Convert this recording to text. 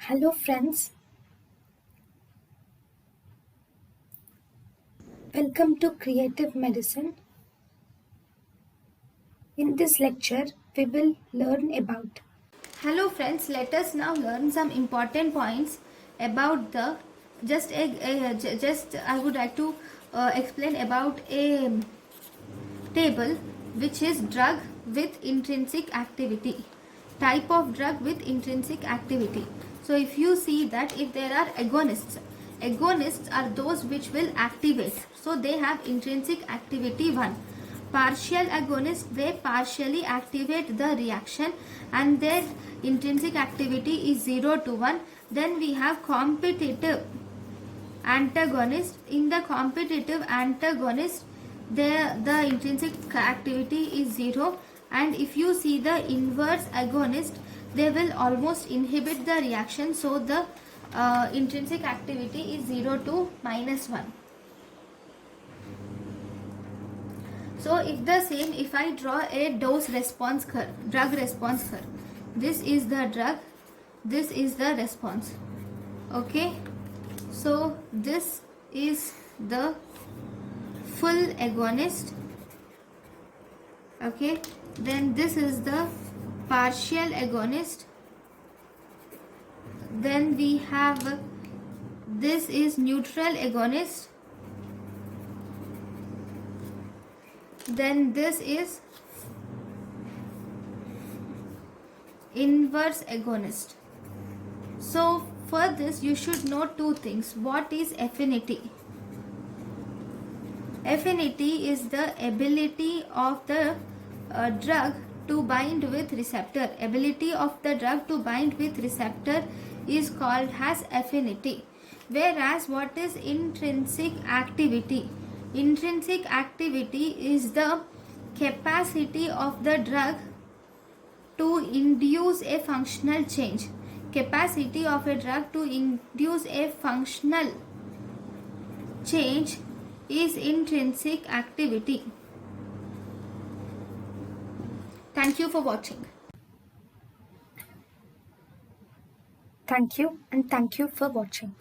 Hello friends, welcome to Creative Medicine. In this lecture, we will learn about. Hello friends, let us now learn some important points about the I would like to explain about a table which is drug with intrinsic activity. Type of drug with intrinsic activity. So if you see that if there are agonists are those which will activate. So they have intrinsic activity 1. Partial agonists, they partially activate the reaction and their intrinsic activity is 0 to 1. Then we have competitive antagonist. In the competitive antagonist, the intrinsic activity is 0, and if you see the inverse agonist, they will almost inhibit the reaction, so the intrinsic activity is 0 to -1. So if I draw a dose response curve, drug response curve, this is the drug, this is the response. Okay, so this is the full agonist. Okay, then this is the partial agonist. Then we have this is neutral agonist. Then this is inverse agonist. So for this you should know two things. What is affinity? Affinity is the ability of the drug to bind with receptor. Ability of the drug to bind with receptor is called as affinity. Whereas what is intrinsic activity? Intrinsic activity is the capacity of the drug to induce a functional change. Capacity of a drug to induce a functional change is intrinsic activity. Thank you for watching. Thank you and thank you for watching.